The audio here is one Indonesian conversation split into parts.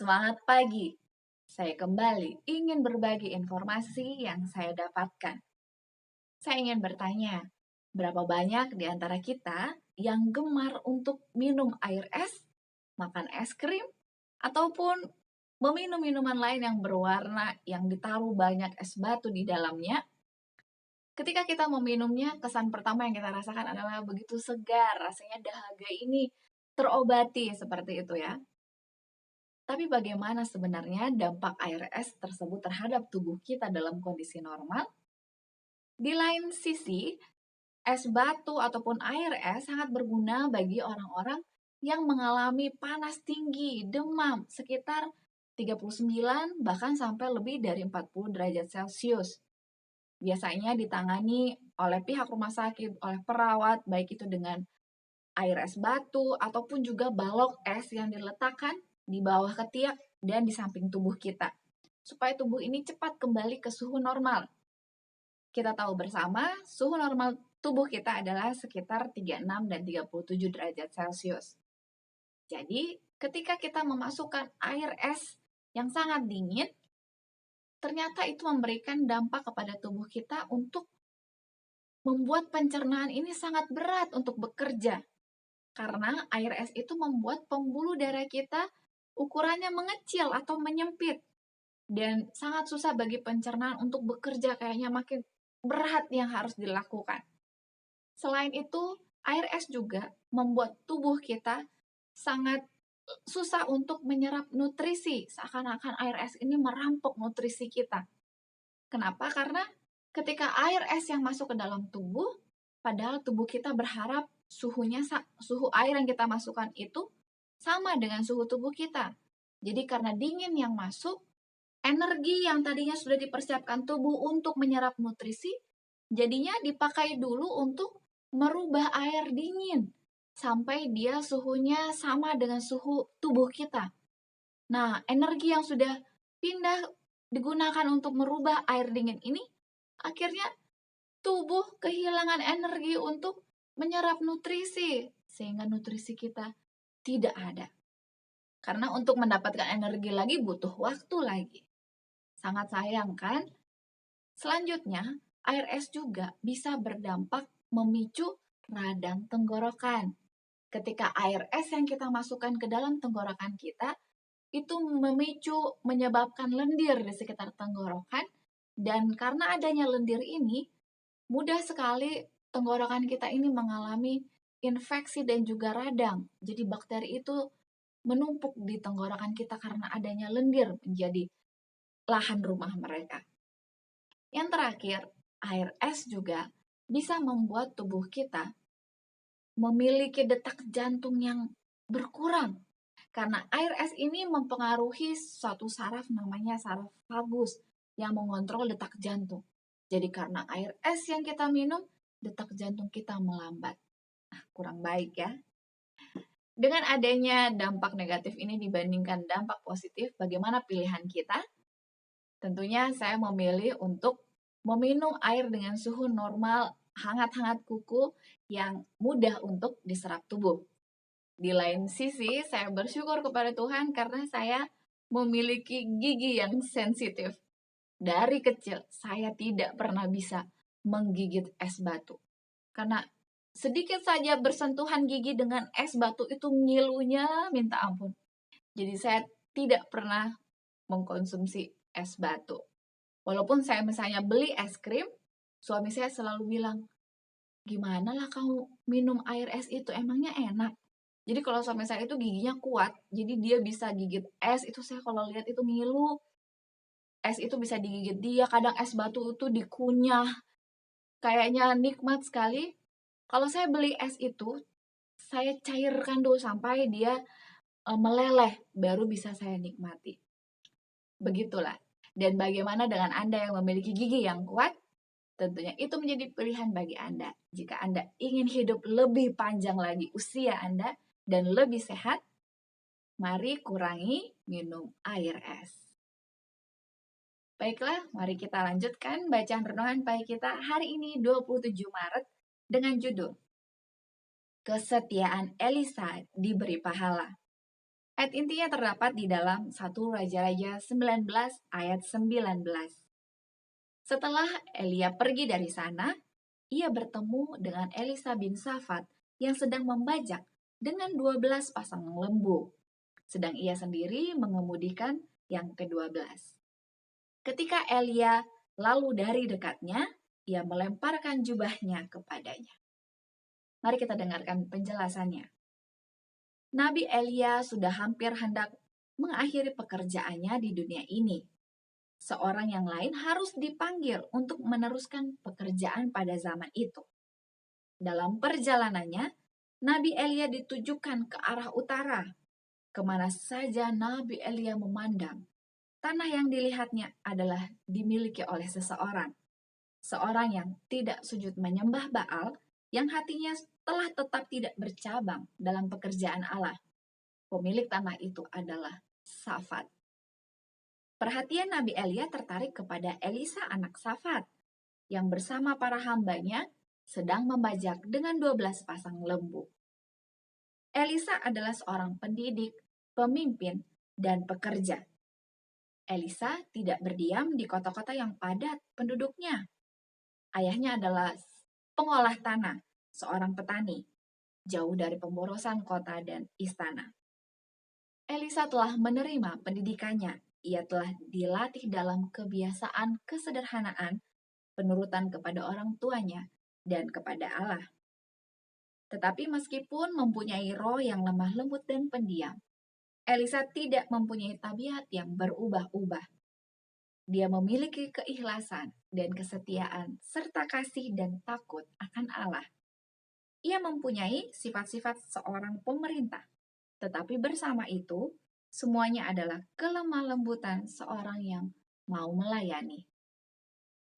Semangat pagi! Saya kembali ingin berbagi informasi yang saya dapatkan. Saya ingin bertanya, berapa banyak di antara kita yang gemar untuk minum air es, makan es krim, ataupun meminum minuman lain yang berwarna yang ditaruh banyak es batu di dalamnya? Ketika kita meminumnya, kesan pertama yang kita rasakan adalah begitu segar, rasanya dahaga ini terobati seperti itu ya. Tapi bagaimana sebenarnya dampak air es tersebut terhadap tubuh kita dalam kondisi normal? Di lain sisi, es batu ataupun air es sangat berguna bagi orang-orang yang mengalami panas tinggi, demam sekitar 39 bahkan sampai lebih dari 40 derajat Celcius. Biasanya ditangani oleh pihak rumah sakit, oleh perawat, baik itu dengan air es batu ataupun juga balok es yang diletakkan di bawah ketiak dan di samping tubuh kita, supaya tubuh ini cepat kembali ke suhu normal. Kita tahu bersama, suhu normal tubuh kita adalah sekitar 36 dan 37 derajat Celcius. Jadi, ketika kita memasukkan air es yang sangat dingin, ternyata itu memberikan dampak kepada tubuh kita untuk membuat pencernaan ini sangat berat untuk bekerja. Karena air es itu membuat pembuluh darah kita ukurannya mengecil atau menyempit. Dan sangat susah bagi pencernaan untuk bekerja, kayaknya makin berat yang harus dilakukan. Selain itu, air es juga membuat tubuh kita sangat susah untuk menyerap nutrisi. Seakan-akan air es ini merampok nutrisi kita. Kenapa? Karena ketika air es yang masuk ke dalam tubuh, padahal tubuh kita berharap suhu air yang kita masukkan itu sama dengan suhu tubuh kita. Jadi karena dingin yang masuk, energi yang tadinya sudah dipersiapkan tubuh untuk menyerap nutrisi, jadinya dipakai dulu untuk merubah air dingin sampai dia suhunya sama dengan suhu tubuh kita. Nah, energi yang sudah pindah digunakan untuk merubah air dingin ini, akhirnya tubuh kehilangan energi untuk menyerap nutrisi, sehingga nutrisi kita tidak ada. Karena untuk mendapatkan energi lagi butuh waktu lagi. Sangat sayang kan? Selanjutnya, air es juga bisa berdampak memicu radang tenggorokan. Ketika air es yang kita masukkan ke dalam tenggorokan kita, itu menyebabkan lendir di sekitar tenggorokan, dan karena adanya lendir ini, mudah sekali tenggorokan kita ini mengalami infeksi dan juga radang. Jadi bakteri itu menumpuk di tenggorokan kita karena adanya lendir menjadi lahan rumah mereka. Yang terakhir, air es juga bisa membuat tubuh kita memiliki detak jantung yang berkurang. Karena air es ini mempengaruhi suatu saraf namanya saraf vagus yang mengontrol detak jantung. Jadi karena air es yang kita minum, detak jantung kita melambat. Nah, kurang baik ya. Dengan adanya dampak negatif ini dibandingkan dampak positif, bagaimana pilihan kita? Tentunya saya memilih untuk meminum air dengan suhu normal hangat-hangat kuku yang mudah untuk diserap tubuh. Di lain sisi, saya bersyukur kepada Tuhan karena saya memiliki gigi yang sensitif. Dari kecil, saya tidak pernah bisa menggigit es batu. Karena sedikit saja bersentuhan gigi dengan es batu itu ngilunya minta ampun. Jadi saya tidak pernah mengkonsumsi es batu. Walaupun saya misalnya beli es krim, suami saya selalu bilang, gimana lah kamu minum air es itu, emangnya enak? Jadi kalau suami saya itu giginya kuat, jadi dia bisa gigit es, itu saya kalau lihat itu ngilu. Es itu bisa digigit dia, kadang es batu itu dikunyah. Kayaknya nikmat sekali. Kalau saya beli es itu, saya cairkan dulu sampai dia meleleh, baru bisa saya nikmati. Begitulah. Dan bagaimana dengan Anda yang memiliki gigi yang kuat? Tentunya itu menjadi pilihan bagi Anda. Jika Anda ingin hidup lebih panjang lagi usia Anda dan lebih sehat, mari kurangi minum air es. Baiklah, mari kita lanjutkan bacaan renungan pagi kita hari ini 27 Maret dengan judul Kesetiaan Elisa diberi pahala. Ayat intinya terdapat di dalam 1 Raja-Raja 19 ayat 19. Setelah Elia pergi dari sana, ia bertemu dengan Elisa bin Safat yang sedang membajak dengan 12 pasang lembu, sedang ia sendiri mengemudikan yang ke-12. Ketika Elia lalu dari dekatnya, ia melemparkan jubahnya kepadanya. Mari kita dengarkan penjelasannya. Nabi Elia sudah hampir hendak mengakhiri pekerjaannya di dunia ini. Seorang yang lain harus dipanggil untuk meneruskan pekerjaan pada zaman itu. Dalam perjalanannya, Nabi Elia ditujukan ke arah utara. Kemana saja Nabi Elia memandang, tanah yang dilihatnya adalah dimiliki oleh seseorang. Seorang yang tidak sujud menyembah Baal, yang hatinya telah tetap tidak bercabang dalam pekerjaan Allah. Pemilik tanah itu adalah Safat. Perhatian Nabi Elia tertarik kepada Elisa anak Safat, yang bersama para hambanya sedang membajak dengan 12 pasang lembu. Elisa adalah seorang pendidik, pemimpin, dan pekerja. Elisa tidak berdiam di kota-kota yang padat penduduknya. Ayahnya adalah pengolah tanah, seorang petani, jauh dari pemborosan kota dan istana. Elisa telah menerima pendidikannya. Ia telah dilatih dalam kebiasaan kesederhanaan, penurutan kepada orang tuanya, dan kepada Allah. Tetapi meskipun mempunyai roh yang lemah lembut dan pendiam, Elisa tidak mempunyai tabiat yang berubah-ubah. Dia memiliki keikhlasan dan kesetiaan, serta kasih dan takut akan Allah. Ia mempunyai sifat-sifat seorang pemerintah, tetapi bersama itu, semuanya adalah kelemah lembutan seorang yang mau melayani.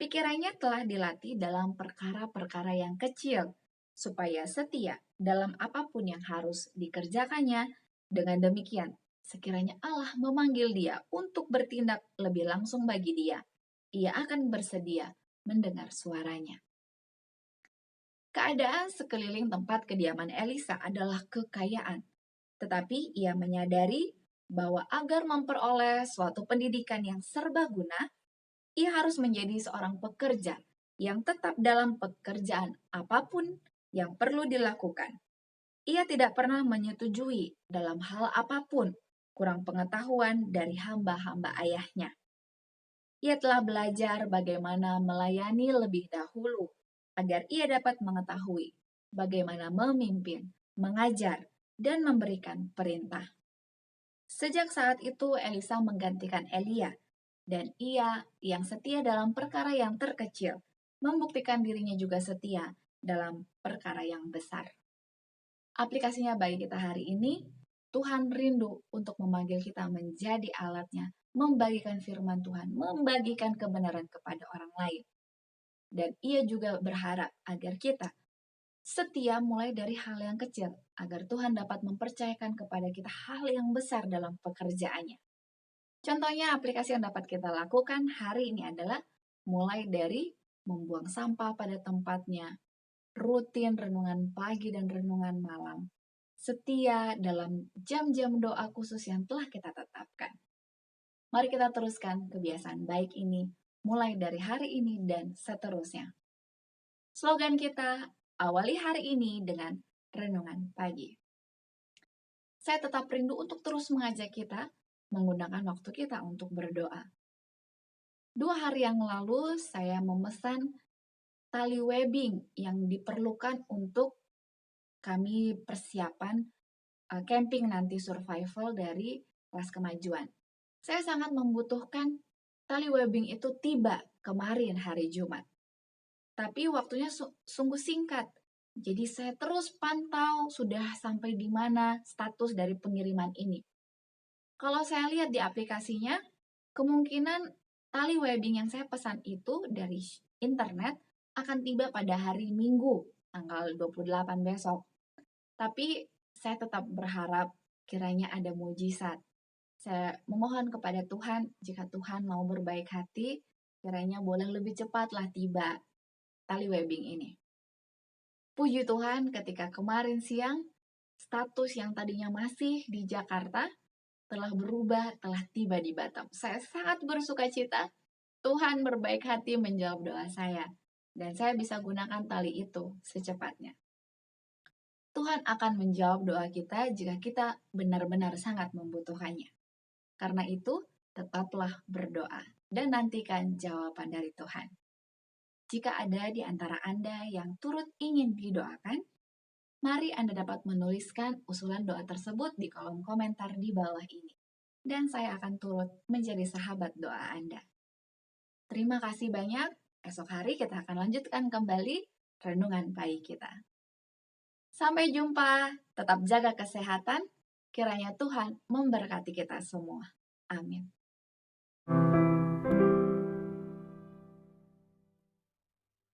Pikirannya telah dilatih dalam perkara-perkara yang kecil, supaya setia dalam apapun yang harus dikerjakannya. Dengan demikian, sekiranya Allah memanggil dia untuk bertindak lebih langsung bagi dia, ia akan bersedia mendengar suaranya. Keadaan sekeliling tempat kediaman Elisa adalah kekayaan, tetapi ia menyadari bahwa agar memperoleh suatu pendidikan yang serbaguna, ia harus menjadi seorang pekerja yang tetap dalam pekerjaan apapun yang perlu dilakukan. Ia tidak pernah menyetujui dalam hal apapun kurang pengetahuan dari hamba-hamba ayahnya. Ia telah belajar bagaimana melayani lebih dahulu agar ia dapat mengetahui bagaimana memimpin, mengajar, dan memberikan perintah. Sejak saat itu Elisa menggantikan Elia, dan ia yang setia dalam perkara yang terkecil, membuktikan dirinya juga setia dalam perkara yang besar. Aplikasinya bagi kita hari ini, Tuhan rindu untuk memanggil kita menjadi alatnya, membagikan firman Tuhan, membagikan kebenaran kepada orang lain. Dan ia juga berharap agar kita setia mulai dari hal yang kecil, agar Tuhan dapat mempercayakan kepada kita hal yang besar dalam pekerjaannya. Contohnya aplikasi yang dapat kita lakukan hari ini adalah mulai dari membuang sampah pada tempatnya, rutin renungan pagi dan renungan malam, setia dalam jam-jam doa khusus yang telah kita tetapkan. Mari kita teruskan kebiasaan baik ini mulai dari hari ini dan seterusnya. Slogan kita, awali hari ini dengan renungan pagi. Saya tetap rindu untuk terus mengajak kita menggunakan waktu kita untuk berdoa. 2 hari yang lalu saya memesan tali webbing yang diperlukan untuk kami persiapan camping nanti survival dari kelas kemajuan. Saya sangat membutuhkan tali webbing itu tiba kemarin hari Jumat. Tapi waktunya sungguh singkat. Jadi saya terus pantau sudah sampai di mana status dari pengiriman ini. Kalau saya lihat di aplikasinya, kemungkinan tali webbing yang saya pesan itu dari internet akan tiba pada hari Minggu, tanggal 28 besok. Tapi saya tetap berharap kiranya ada mujizat. Saya memohon kepada Tuhan, jika Tuhan mau berbaik hati, kiranya boleh lebih cepatlah tiba tali webbing ini. Puji Tuhan, ketika kemarin siang, status yang tadinya masih di Jakarta, telah berubah, telah tiba di Batam. Saya sangat bersuka cita. Tuhan berbaik hati menjawab doa saya. Dan saya bisa gunakan tali itu secepatnya. Tuhan akan menjawab doa kita jika kita benar-benar sangat membutuhkannya. Karena itu, tetaplah berdoa dan nantikan jawaban dari Tuhan. Jika ada di antara Anda yang turut ingin didoakan, mari Anda dapat menuliskan usulan doa tersebut di kolom komentar di bawah ini. Dan saya akan turut menjadi sahabat doa Anda. Terima kasih banyak. Esok hari kita akan lanjutkan kembali renungan pagi kita. Sampai jumpa, tetap jaga kesehatan, kiranya Tuhan memberkati kita semua. Amin.